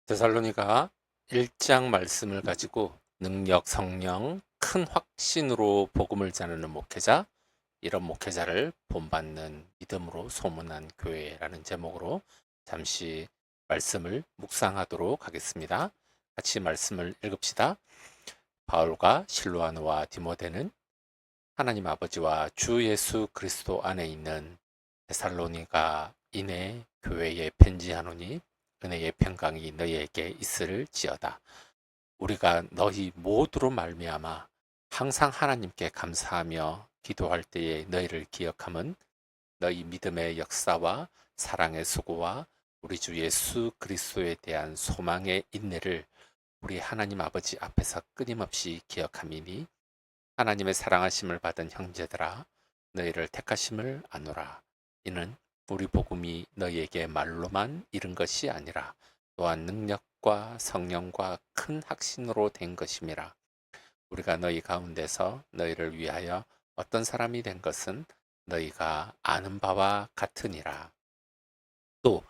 데살로니가 1장 말씀을 가지고 능력, 성령, 큰 확신으로 복음을 전하는 목회자, 이런 목회자를 본받는 믿음으로 소문난 교회라는 제목으로 잠시 말씀을 묵상하도록 하겠습니다. 같이 말씀을 읽읍시다. 바울과 실로아노와 디모데는 하나님 아버지와 주 예수 그리스도 안에 있는 데살로니가인의 교회에 편지하노니 은혜의 평강이 너희에게 있을지어다. 우리가 너희 모두로 말미암아 항상 하나님께 감사하며 기도할 때에 너희를 기억함은 너희 믿음의 역사와 사랑의 수고와 우리 주 예수 그리스도에 대한 소망의 인내를 우리 하나님 아버지 앞에서 끊임없이 기억함이니 하나님의 사랑하심을 받은 형제들아 너희를 택하심을 아노라. 이는 우리 복음이 너희에게 말로만 이른 것이 아니라 또한 능력과 성령과 큰 확신으로 된 것임이라. 우리가 너희 가운데서 너희를 위하여 어떤 사람이 된 것은 너희가 아는 바와 같으니라. 또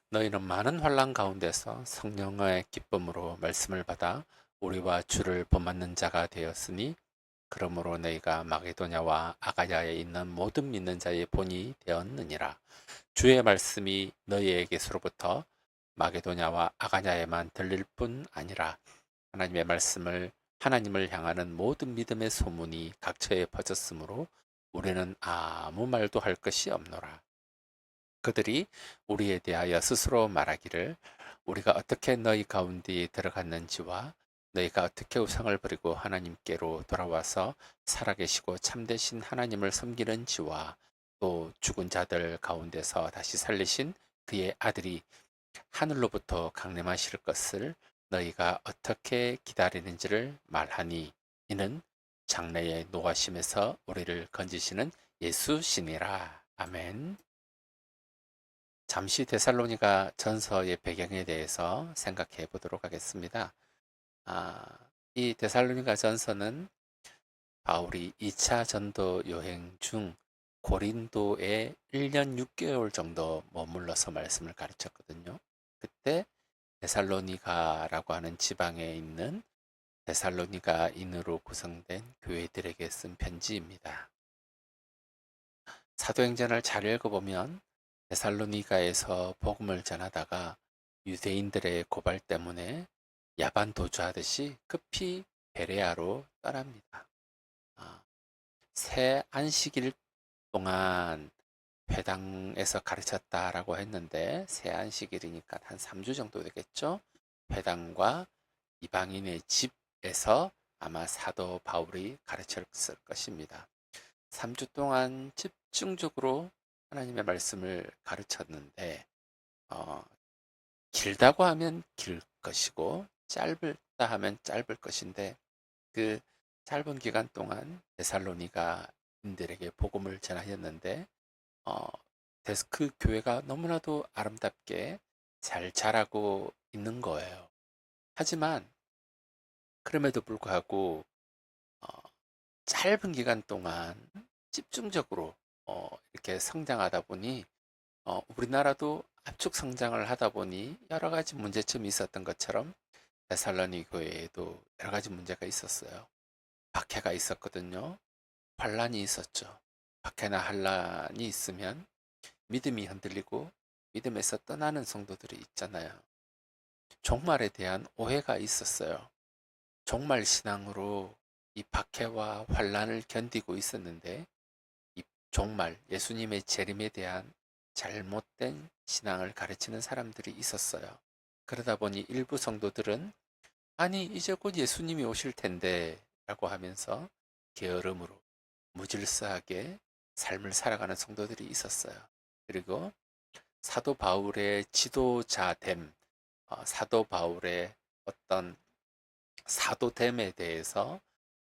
너희는 많은 환난 가운데서 성령의 기쁨으로 말씀을 받아 우리와 주를 본받는 자가 되었으니 그러므로 너희가 마게도냐와 아가야에 있는 모든 믿는 자의 본이 되었느니라. 주의 말씀이 너희에게서로부터 마게도냐와 아가야에만 들릴 뿐 아니라 하나님을 향하는 모든 믿음의 소문이 각처에 퍼졌으므로 우리는 아무 말도 할 것이 없노라. 그들이 우리에 대하여 스스로 말하기를 우리가 어떻게 너희 가운데에 들어갔는지와 너희가 어떻게 우상을 버리고 하나님께로 돌아와서 살아계시고 참되신 하나님을 섬기는지와 또 죽은 자들 가운데서 다시 살리신 그의 아들이 하늘로부터 강림하실 것을 너희가 어떻게 기다리는지를 말하니 이는 장래의 노하심에서 우리를 건지시는 예수시니라. 아멘. 잠시 데살로니가 전서의 배경에 대해서 생각해 보도록 하겠습니다. 이 데살로니가 전서는 바울이 2차 전도 여행 중 고린도에 1년 6개월 정도 머물러서 말씀을 가르쳤거든요. 그때 데살로니가라고 하는 지방에 있는 데살로니가인으로 구성된 교회들에게 쓴 편지입니다. 사도행전을 잘 읽어보면 데살로니가에서 복음을 전하다가 유대인들의 고발 때문에 야반 도주하듯이 급히 베레아로 떠납니다. 새 안식일 동안 회당에서 가르쳤다라고 했는데 새 안식일이니까 한 3주 정도 되겠죠. 회당과 이방인의 집에서 아마 사도 바울이 가르쳤을 것입니다. 3주 동안 집중적으로 하나님의 말씀을 가르쳤는데 길다고 하면 길 것이고 짧다 하면 짧을 것인데 그 짧은 기간 동안 데살로니가인들에게 복음을 전하였는데 그 교회가 너무나도 아름답게 잘 자라고 있는 거예요. 하지만 그럼에도 불구하고 짧은 기간 동안 집중적으로 이렇게 성장하다 보니 우리나라도 압축 성장을 하다 보니 여러 가지 문제점이 있었던 것처럼 데살로니 교회에도 여러 가지 문제가 있었어요. 박해가 있었거든요. 환란이 있었죠. 박해나 환란이 있으면 믿음이 흔들리고 믿음에서 떠나는 성도들이 있잖아요. 종말에 대한 오해가 있었어요. 종말 신앙으로 이 박해와 환란을 견디고 있었는데 이 종말 예수님의 재림에 대한 잘못된 신앙을 가르치는 사람들이 있었어요. 그러다 보니 일부 성도들은 아니 이제 곧 예수님이 오실 텐데 라고 하면서 게으름으로 무질서하게 삶을 살아가는 성도들이 있었어요. 그리고 사도 바울의 지도자됨, 사도 바울의 어떤 사도됨에 대해서,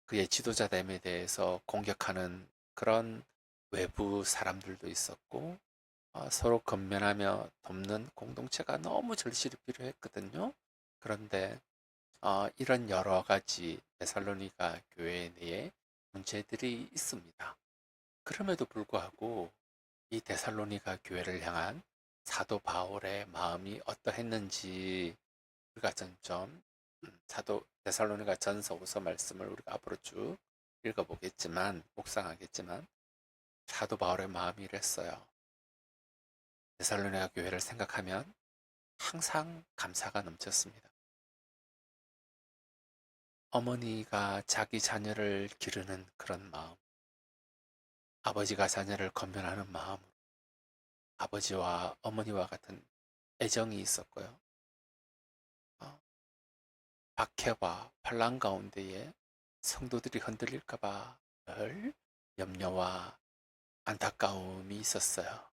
그의 지도자됨에 대해서 공격하는 그런 외부 사람들도 있었고, 서로 건면하며 돕는 공동체가 너무 절실히 필요했거든요. 그런데 이런 여러 가지 데살로니가 교회 내에 문제들이 있습니다. 그럼에도 불구하고 이 데살로니가 교회를 향한 사도 바울의 마음이 어떠했는지 우리가 점점 사도 데살로니가 전서 후서 말씀을 우리가 앞으로 쭉 읽어보겠지만, 묵상하겠지만, 사도 바울의 마음이 이랬어요. 데살로니가 교회를 생각하면 항상 감사가 넘쳤습니다. 어머니가 자기 자녀를 기르는 그런 마음, 아버지가 자녀를 건면하는 마음, 아버지와 어머니와 같은 애정이 있었고요. 어, 박해와 반란 가운데에 성도들이 흔들릴까봐 늘 염려와 안타까움이 있었어요.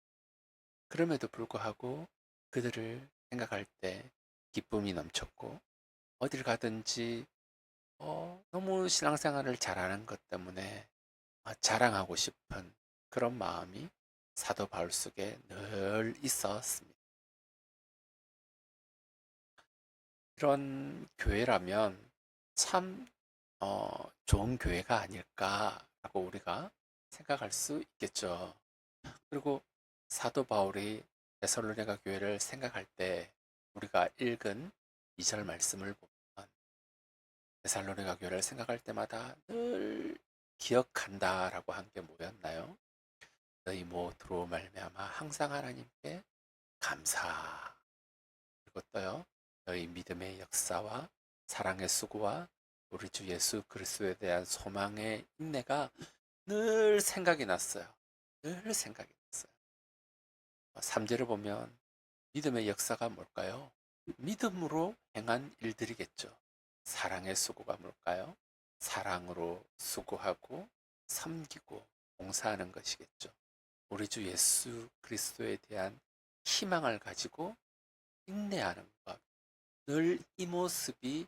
그럼에도 불구하고 그들을 생각할 때 기쁨이 넘쳤고, 어딜 가든지 너무 신앙생활을 잘하는 것 때문에 자랑하고 싶은 그런 마음이 사도 바울 속에 늘 있었습니다. 이런 교회라면 참 좋은 교회가 아닐까라고 우리가 생각할 수 있겠죠. 그리고 사도 바울이 데살로니가 교회를 생각할 때 우리가 읽은 2절 말씀을 보면, 데살로니가 교회를 생각할 때마다 늘 기억한다라고 한 게 뭐였나요? 너희 모두로 말미암아 항상 하나님께 감사. 그리고 또요, 너희 믿음의 역사와 사랑의 수고와 우리 주 예수 그리스도에 대한 소망의 인내가 늘 생각이 났어요. 늘 생각이 났어요. 3절을 보면 믿음의 역사가 뭘까요? 믿음으로 행한 일들이겠죠. 사랑의 수고가 뭘까요? 사랑으로 수고하고 섬기고 봉사하는 것이겠죠. 우리 주 예수 그리스도에 대한 희망을 가지고 인내하는 것. 늘 이 모습이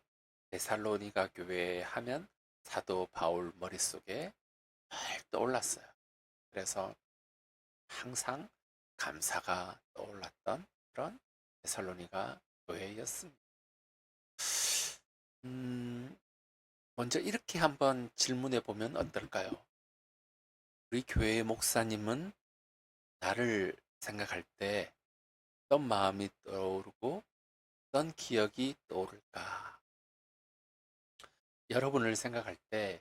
데살로니가 교회에 하면 사도 바울 머릿속에 늘 떠올랐어요. 그래서 항상 감사가 떠올랐던 그런 데살로니가 교회였습니다. 음, 먼저 이렇게 한번 질문해 보면 어떨까요? 우리 교회의 목사님은 나를 생각할 때 어떤 마음이 떠오르고 어떤 기억이 떠오를까? 여러분을 생각할 때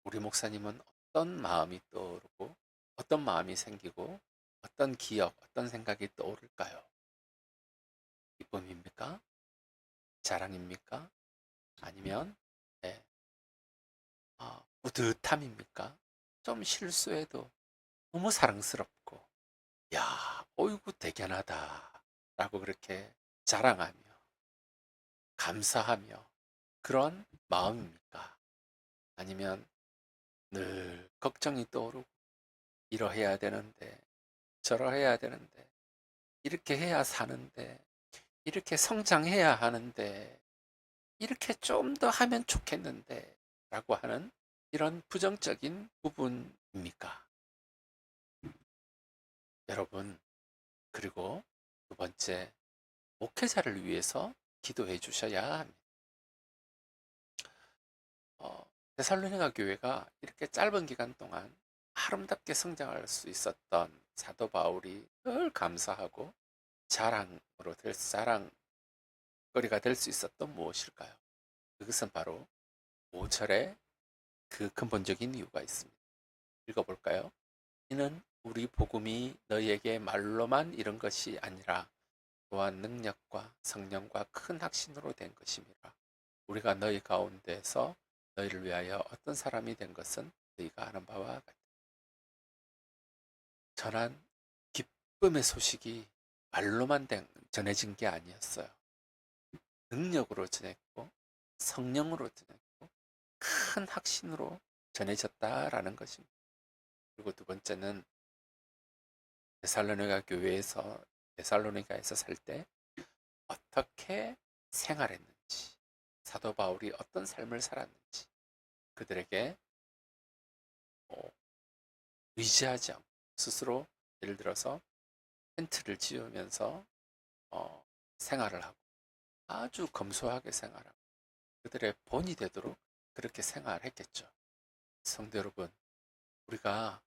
우리 목사님은 어떤 마음이 떠오르고 어떤 마음이 생기고 어떤 기억, 어떤 생각이 떠오를까요? 기쁨입니까? 자랑입니까? 아니면 네, 뿌듯함입니까? 좀 실수해도 너무 사랑스럽고, 야, 어이구 대견하다 라고 그렇게 자랑하며 감사하며 그런 마음입니까? 아니면 늘 걱정이 떠오르고 이러해야 되는데 저러해야 되는데 이렇게 해야 사는데 이렇게 성장해야 하는데 이렇게 좀 더 하면 좋겠는데 라고 하는 이런 부정적인 부분입니까? 여러분, 그리고 두 번째, 목회자를 위해서 기도해 주셔야 합니다. 데살로니가 교회가 이렇게 짧은 기간 동안 아름답게 성장할 수 있었던 사도 바울이 늘 감사하고 자랑거리가 될 수 있었던 무엇일까요? 그것은 바로 5절에 그 근본적인 이유가 있습니다. 읽어볼까요? 이는 우리 복음이 너희에게 말로만 이런 것이 아니라 또한 능력과 성령과 큰 확신으로 된 것임이라. 우리가 너희 가운데서 너희를 위하여 어떤 사람이 된 것은 너희가 아는 바와 같다. 전한 기쁨의 소식이 말로만 전해진 게 아니었어요. 능력으로 전했고 성령으로 전했고 큰 확신으로 전해졌다라는 것입니다. 그리고 두 번째는 데살로니가에서 살 때 어떻게 생활했는지, 사도 바울이 어떤 삶을 살았는지, 그들에게 의지하지 않고 스스로, 예를 들어서 텐트를 지으면서 생활을 하고 아주 검소하게 생활하고 그들의 본이 되도록 그렇게 생활했겠죠. 성도 여러분, 우리가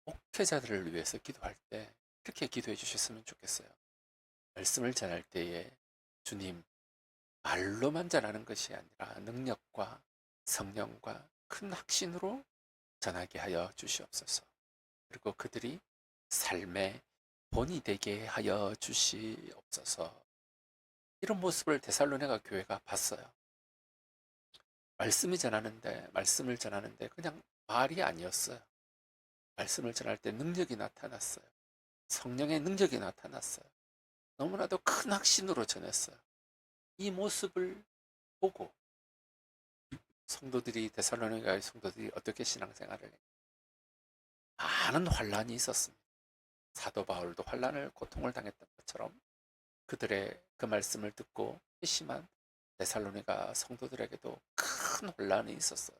목회자들을 위해서 기도할 때 이렇게 기도해 주셨으면 좋겠어요. 말씀을 전할 때에 주님, 말로만 전하는 것이 아니라 능력과 성령과 큰 확신으로 전하게 하여 주시옵소서. 그리고 그들이 삶의 본이 되게 하여 주시옵소서. 이런 모습을 데살로니가 교회가 봤어요. 말씀을 전하는데 그냥 말이 아니었어요. 말씀을 전할 때 능력이 나타났어요. 성령의 능력이 나타났어요. 너무나도 큰 확신으로 전했어요. 이 모습을 보고 데살로니가의 성도들이 어떻게 신앙생활을 했는지 많은 환란이 있었습니다. 사도 바울도 고통을 당했던 것처럼 그들의 그 말씀을 듣고 회심한 데살로니가 성도들에게도 큰 혼란이 있었어요.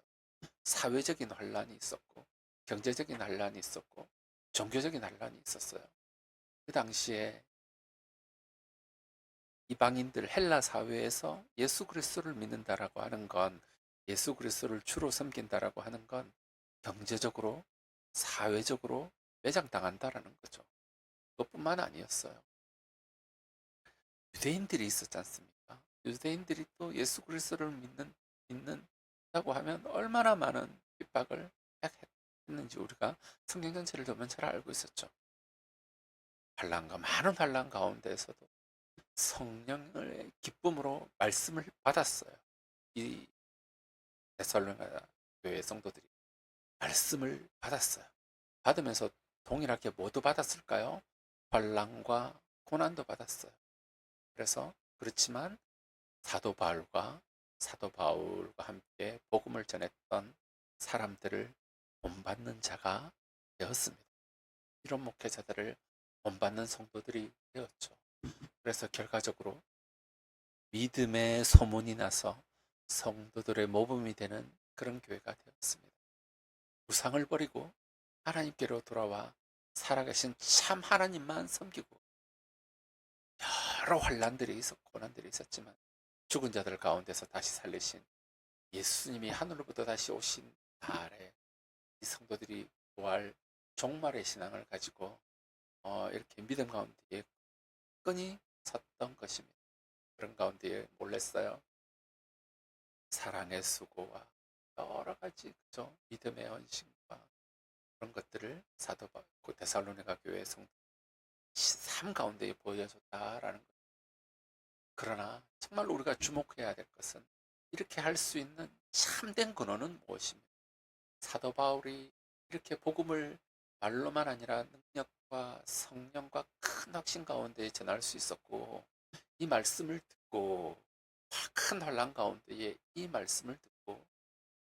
사회적인 혼란이 있었고, 경제적인 혼란이 있었고, 종교적인 혼란이 있었어요. 그 당시에 이방인들 헬라 사회에서 예수 그리스도를 믿는다라고 하는 건, 예수 그리스도를 주로 섬긴다라고 하는 건 경제적으로, 사회적으로 매장당한다라는 거죠. 그것뿐만 아니었어요. 유대인들이 있었지 않습니까? 유대인들이 또 예수 그리스도를 믿는다고 하면 얼마나 많은 핍박을 했는지 우리가 성경 전체를 보면 잘 알고 있었죠. 많은 환난 가운데에서도 성령의 기쁨으로 말씀을 받았어요. 이 데살로니가 교회 성도들이 말씀을 받았어요. 받으면서 동일하게 모두 받았을까요? 환난과 고난도 받았어요. 그렇지만 사도 바울과 함께 복음을 전했던 사람들을 본받는 자가 되었습니다. 이런 목회자들을 본받는 성도들이 되었죠. 그래서 결과적으로 믿음의 소문이 나서 성도들의 모범이 되는 그런 교회가 되었습니다. 우상을 버리고 하나님께로 돌아와 살아계신 참 하나님만 섬기고 여러 환난들이 있었고 고난들이 있었지만 죽은 자들 가운데서 다시 살리신 예수님이 하늘로부터 다시 오신 날에 이 성도들이 부활 종말의 신앙을 가지고 이렇게 믿음 가운데에 끈이 섰던 것입니다. 그런 가운데에 몰랐어요. 사랑의 수고와 여러 가지 그죠? 믿음의 헌신과 그런 것들을 데살로니가 교회 성도 삶 가운데에 보여줬다라는 것. 그러나 정말 우리가 주목해야 될 것은 이렇게 할 수 있는 참된 근원은 무엇입니까? 사도 바울이 이렇게 복음을 말로만 아니라 능력과 성령과 큰 확신 가운데 전할 수 있었고 이 말씀을 듣고 큰 환난 가운데에 이 말씀을 듣고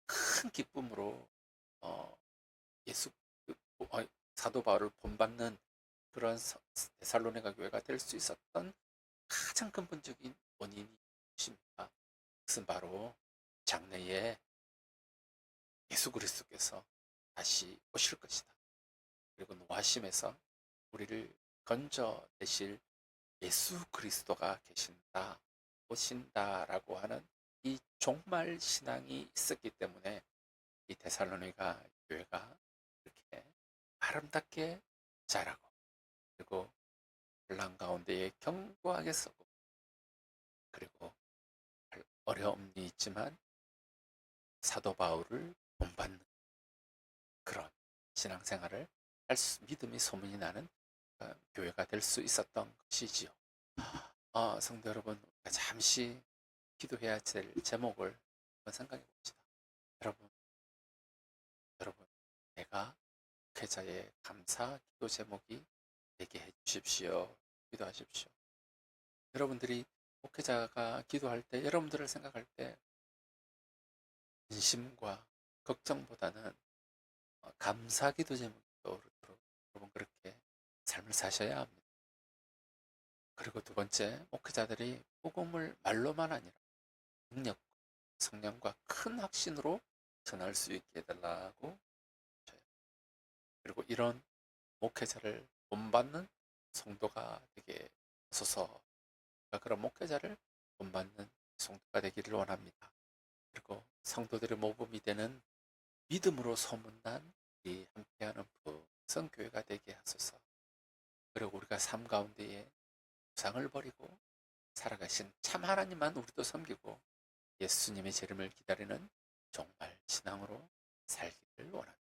큰 기쁨으로 어, 예수 사도 바울을 본받는 그런 데살로니가 교회가 될 수 있었던 가장 근본적인 원인이 무엇입니까? 그것은 바로 장래에 예수 그리스도께서 다시 오실 것이다. 그리고 노하심에서 우리를 건져내실 예수 그리스도가 오신다라고 하는 이 종말 신앙이 있었기 때문에 이 데살로니가 교회가 이렇게 아름답게 자라고 그리고 혼란 가운데에 견고하게 서고 그리고 어려움이 있지만 사도 바울을 본받는 그런 신앙생활을 믿음이 소문이 나는 교회가 될 수 있었던 것이지요. 성도 여러분, 잠시 기도해야 될 제목을 한번 생각해 봅시다. 여러분, 내가 목회자의 감사 기도 제목이 되게 해 주십시오. 기도하십시오. 여러분들이 목회자가 기도할 때, 여러분들을 생각할 때 진심과 걱정보다는 감사기도 제목이 떠오르도록 여러분 그렇게 삶을 사셔야 합니다. 그리고 두 번째, 목회자들이 복음을 말로만 아니라 능력, 성령과 큰 확신으로 전할 수 있게 해달라고 하셔요. 그리고 이런 목회자를 본받는 성도가 되게 하소서. 그런 목회자를 본받는 성도가 되기를 원합니다. 그리고 성도들의 모범이 되는 믿음으로 소문난 이 함께하는 성교회가 되게 하소서. 그리고 우리가 삶 가운데에 우상을 버리고 살아가신 참 하나님만 우리도 섬기고 예수님의 재림을 기다리는 정말 신앙으로 살기를 원합니다.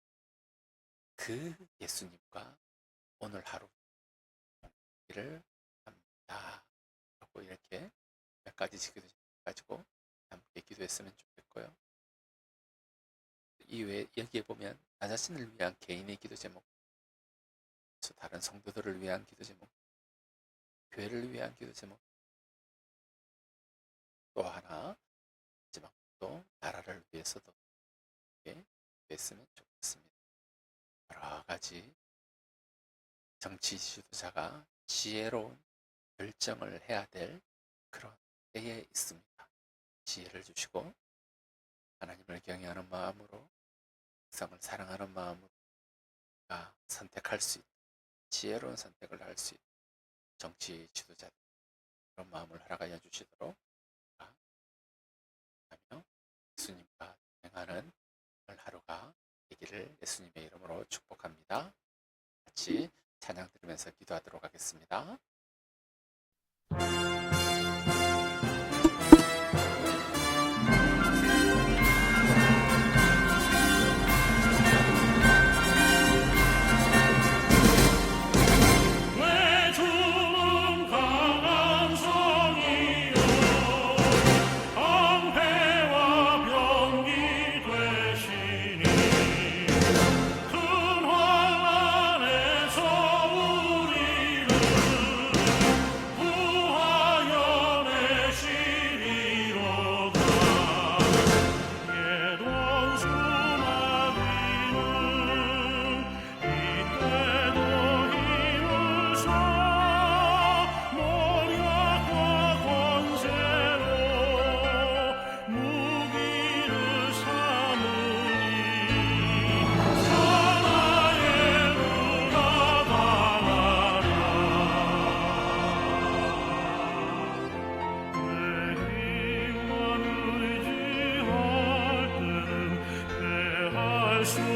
그 예수님과 오늘 하루 를 합니다. 라고 이렇게 몇 가지 기도 가지고 함께 기도했으면 좋겠고요. 이외에 여기에 보면 나 자신을 위한 개인의 기도 제목, 다른 성도들을 위한 기도 제목, 교회를 위한 기도 제목, 또 하나 마지막으로 나라를 위해서도 기도했으면 좋겠습니다. 여러 가지 정치 지도자가 지혜로운 결정을 해야 될 그런 때에 있습니다. 지혜를 주시고 하나님을 경외하는 마음으로 세상을 사랑하는 마음으로 선택할 수 있는 지혜로운 선택을 할 수 있는 정치 지도자들 그런 마음을 허락하여 주시도록 하며 예수님과 동행하는 오늘 하루가 되기를 예수님의 이름으로 축복합니다. 같이 찬양 들으면서 기도하도록 하겠습니다. 수